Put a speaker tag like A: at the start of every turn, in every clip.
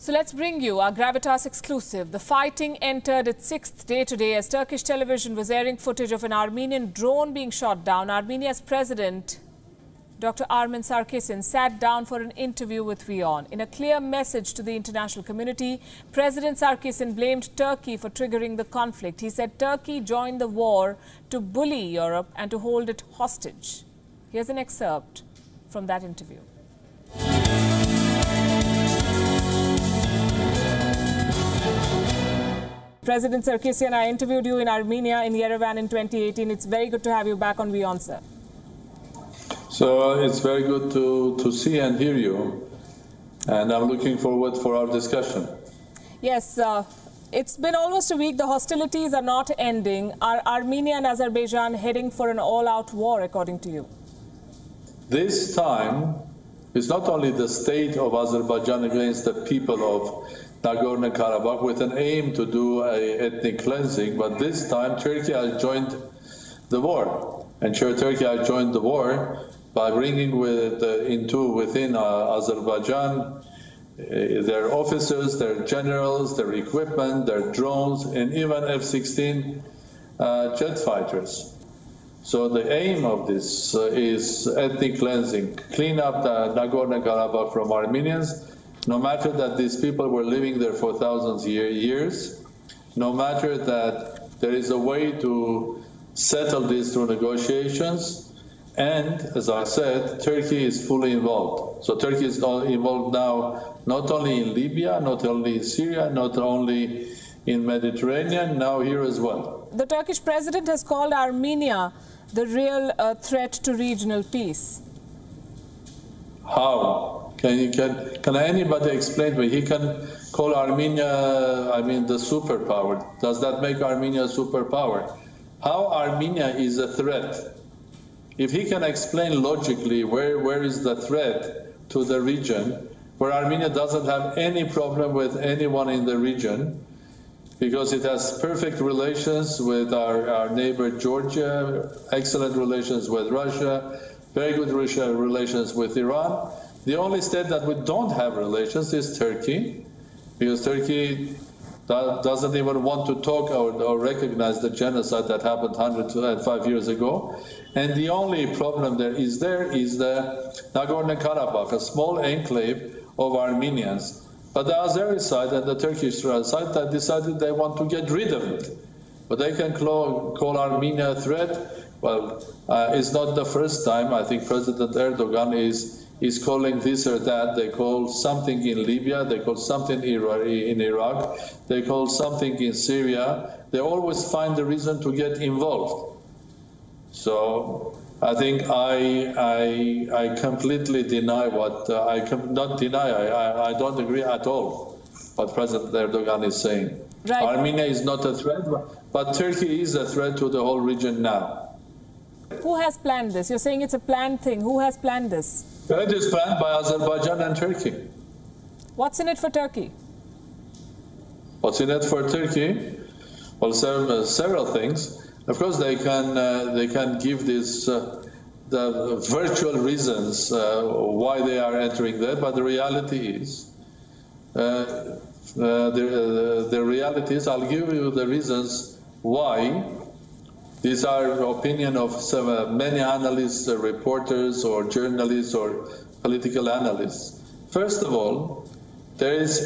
A: So let's bring you our Gravitas exclusive. The fighting entered its 6th day today as Turkish television was airing footage of an Armenian drone being shot down. Armenia's president, Dr. Armեն Սարգսյան, sat down for an interview with WION. In a clear message to the international community, President Sarkisyan blamed Turkey for triggering the conflict. He said Turkey joined the war to bully Europe and to hold it hostage. Here's an excerpt from that interview. President Sarkisyan, I interviewed you in Armenia, in Yerevan in 2018. It's very good to have you back on WION, sir.
B: So it's very good to see and hear you. And I'm looking forward for our discussion.
A: Yes, it's been almost a week. The hostilities are not ending. Are Armenia and Azerbaijan heading for an all-out war, according to you?
B: This time, it's not only the state of Azerbaijan against the people of Nagorno-Karabakh with an aim to do an ethnic cleansing, but this time Turkey has joined the war. And Turkey has joined the war by bringing within Azerbaijan their officers, their generals, their equipment, their drones, and even F-16 jet fighters. So the aim of this is ethnic cleansing, clean up the Nagorno-Karabakh from Armenians, no matter that these people were living there for thousands of years, no matter that there is a way to settle this through negotiations, and as I said, Turkey is fully involved. So Turkey is involved now not only in Libya, not only in Syria, not only in Mediterranean, now here as well.
A: The Turkish president has called Armenia the real threat to regional peace.
B: How? Can anybody explain to me? He can call Armenia, the superpower. Does that make Armenia a superpower? How Armenia is a threat? If he can explain logically where is the threat to the region, where Armenia doesn't have any problem with anyone in the region, because it has perfect relations with our neighbor Georgia, excellent relations with Russia, very good relations with Iran. The only state that we don't have relations is Turkey, because Turkey doesn't even want to talk or recognize the genocide that happened 105 years ago. And the only problem there is the Nagorno-Karabakh, a small enclave of Armenians. But the Azeri side and the Turkish side that decided they want to get rid of it. But they can call Armenia a threat. Well, it's not the first time. I think President Erdogan is calling this or that. They call something in Libya, they call something in Iraq, they call something in Syria. They always find a reason to get involved. So I think I completely deny what, I don't agree at all what President Erdogan is saying.
A: Right.
B: Armenia is not a threat, but Turkey is a threat to the whole region now.
A: Who has planned this? You're saying it's a planned thing. Who has planned this?
B: It is planned by Azerbaijan and Turkey.
A: What's in it for Turkey?
B: What's in it for Turkey? Well, several things. Of course, they can give this the virtual reasons why they are entering there, but the reality is, I'll give you the reasons why. These are opinion of many analysts, reporters, or journalists, or political analysts. First of all, is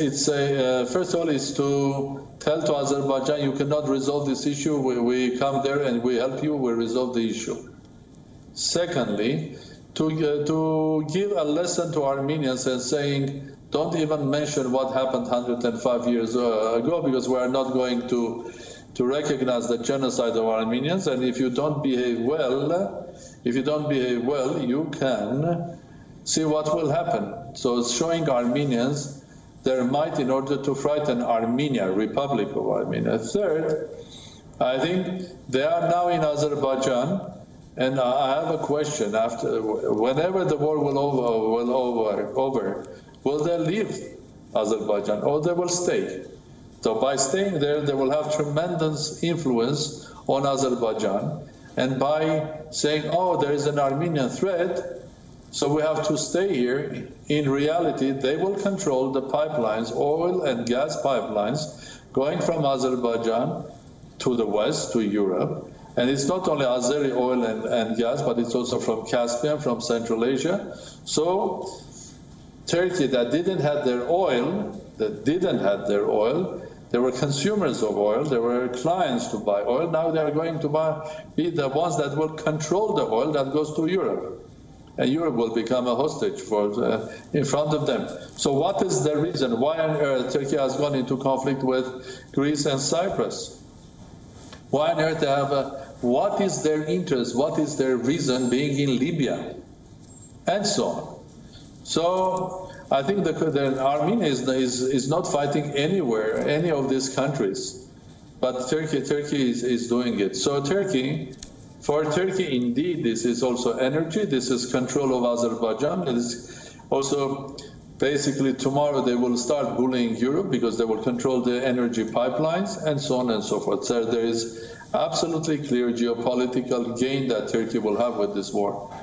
B: to tell to Azerbaijan, you cannot resolve this issue. We come there and we help you. We resolve the issue. Secondly, to give a lesson to Armenians and saying, don't even mention what happened 105 years ago, because we are not going to recognize the genocide of Armenians, and if you don't behave well, you can see what will happen. So it's showing Armenians their might in order to frighten Armenia, Republic of Armenia. Third, I think they are now in Azerbaijan, and I have a question. Whenever the war will over, will they leave Azerbaijan or they will stay? So by staying there, they will have tremendous influence on Azerbaijan. And by saying, oh, there is an Armenian threat, So we have to stay here. In reality, they will control the pipelines, oil and gas pipelines, going from Azerbaijan to the west, to Europe. And it's not only Azeri oil and gas, but it's also from Caspian, from Central Asia. So Turkey that didn't have their oil, they were consumers of oil, they were clients to buy oil. Now they are going to be the ones that will control the oil that goes to Europe. And Europe will become a hostage in front of them. So what is the reason? Why on earth Turkey has gone into conflict with Greece and Cyprus? Why on earth they have what is their interest? What is their reason being in Libya? And so on. So I think the Armenia is not fighting anywhere, any of these countries. But Turkey is doing it. So for Turkey, indeed, this is also energy. This is control of Azerbaijan. It is also basically tomorrow they will start bullying Europe because they will control the energy pipelines and so on and so forth. So there is absolutely clear geopolitical gain that Turkey will have with this war.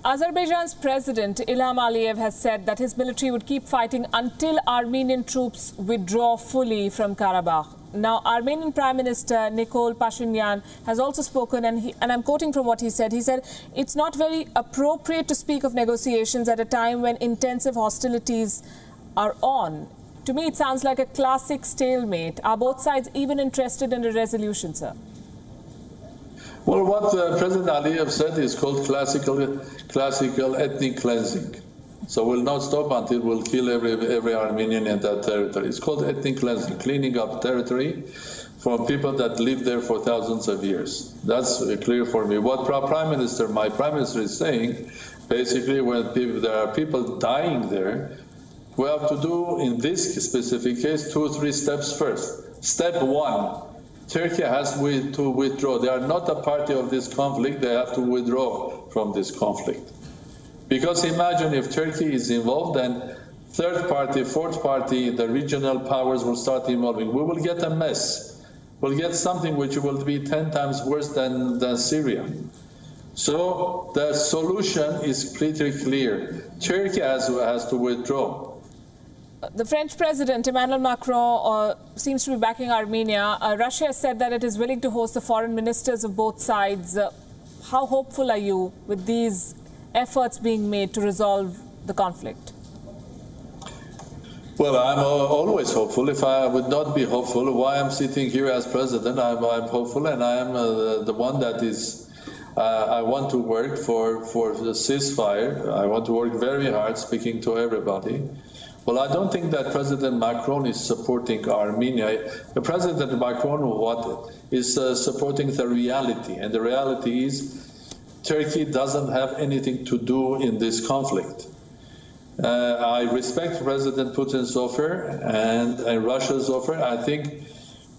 A: Azerbaijan's president Ilham Aliyev has said that his military would keep fighting until Armenian troops withdraw fully from Karabakh. Now, Armenian Prime Minister Nikol Pashinyan has also spoken, and I'm quoting from what he said. He said, it's not very appropriate to speak of negotiations at a time when intensive hostilities are on. To me, it sounds like a classic stalemate. Are both sides even interested in a resolution, sir?
B: Well, what President Aliyev said is called classical ethnic cleansing. So we'll not stop until we'll kill every Armenian in that territory. It's called ethnic cleansing, cleaning up territory from people that lived there for thousands of years. That's clear for me. What my Prime Minister is saying, basically when there are people dying there, we have to do, in this specific case, 2 or 3 steps first. Step 1, Turkey has to withdraw. They are not a party of this conflict. They have to withdraw from this conflict. Because imagine if Turkey is involved, then third party, fourth party, the regional powers will start involving. We will get a mess. We'll get something which will be 10 times worse than Syria. So the solution is pretty clear. Turkey has to withdraw.
A: The French President Emmanuel Macron seems to be backing Armenia. Russia has said that it is willing to host the foreign ministers of both sides. How hopeful are you with these efforts being made to resolve the conflict?
B: Well, I'm always hopeful. If I would not be hopeful, why I'm sitting here as president, I'm hopeful, and I am the one that is, I want to work for the ceasefire. I want to work very hard, speaking to everybody. Well, I don't think that President Macron is supporting Armenia. The President Macron is supporting the reality, and the reality is Turkey doesn't have anything to do in this conflict. I respect President Putin's offer and Russia's offer. I think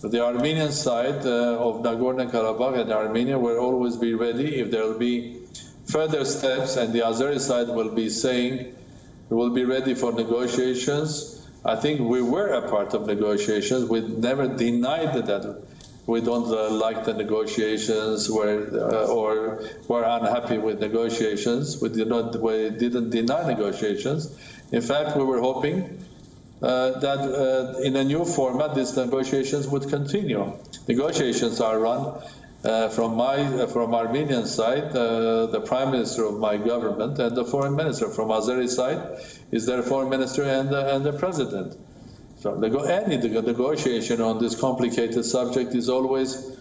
B: the Armenian side of Nagorno-Karabakh and Armenia will always be ready if there will be further steps, and the Azeri side will be saying we will be ready for negotiations. I think we were a part of negotiations. We never denied that we don't like the negotiations or were unhappy with negotiations. We didn't deny negotiations. In fact, we were hoping that in a new format, these negotiations would continue. Negotiations are run from Armenian side, the Prime Minister of my government and the Foreign Minister. From Azeri side is their Foreign Minister and the President. So any negotiation on this complicated subject is always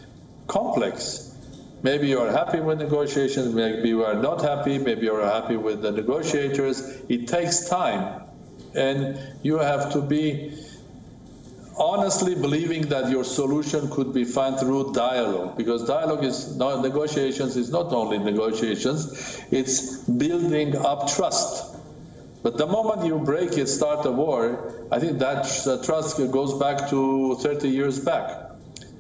B: complex. Maybe you are happy with negotiations, maybe you are not happy, maybe you are happy with the negotiators. It takes time, and you have to be honestly believing that your solution could be found through dialogue, because negotiations is not only negotiations, it's building up trust. But the moment you break it, start a war, I think that trust goes back to 30 years back.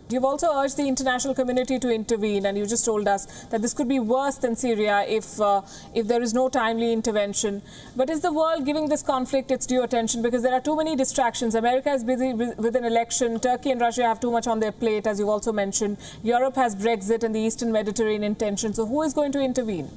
A: You've also urged the international community to intervene, and you just told us that this could be worse than Syria if there is no timely intervention. But is the world giving this conflict its due attention? Because there are too many distractions. America is busy with an election. Turkey and Russia have too much on their plate, as you've also mentioned. Europe has Brexit and the Eastern Mediterranean tension. So who is going to intervene?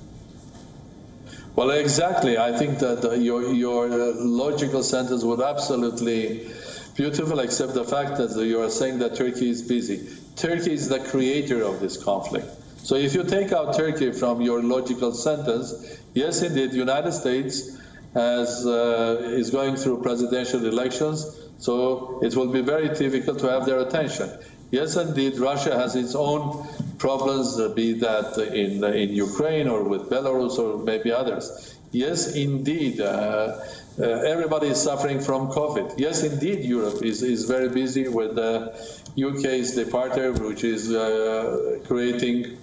B: Well, exactly. I think that your logical sentence was absolutely beautiful, except the fact that you are saying that Turkey is busy. Turkey is the creator of this conflict. So if you take out Turkey from your logical sentence, yes, indeed, the United States is going through presidential elections, so it will be very difficult to have their attention. Yes, indeed, Russia has its own problems, be that in Ukraine or with Belarus or maybe others. Yes, indeed, everybody is suffering from COVID. Yes, indeed, Europe is very busy with the UK's departure, which is creating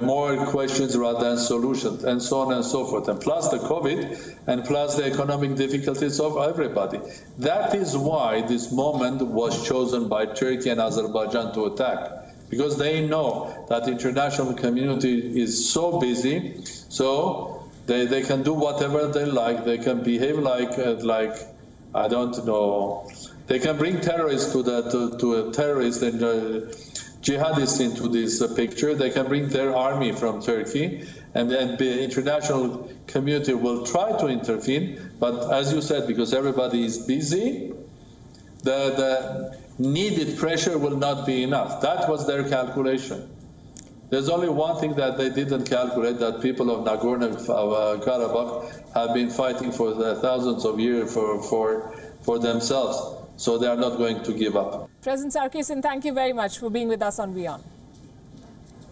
B: more questions rather than solutions, and so on and so forth. And plus the COVID, and plus the economic difficulties of everybody. That is why this moment was chosen by Turkey and Azerbaijan to attack, because they know that the international community is so busy, so they can do whatever they like. They can behave like I don't know. They can bring terrorists to a terrorist and jihadists into this picture. They can bring their army from Turkey, and then the international community will try to intervene. But as you said, because everybody is busy, the needed pressure will not be enough. That was their calculation. There's only one thing that they didn't calculate, that people of Nagorno-Karabakh have been fighting for thousands of years for themselves. So they are not going to give up.
A: President Sarkisian, thank you very much for being with us on WION.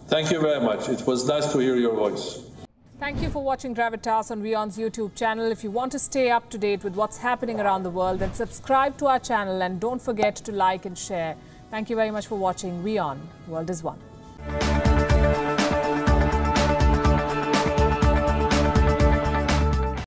B: Thank you very much. It was nice to hear your voice.
A: Thank you for watching Gravitas on WION's YouTube channel. If you want to stay up to date with what's happening around the world, then subscribe to our channel and don't forget to like and share. Thank you very much for watching WION. World is One.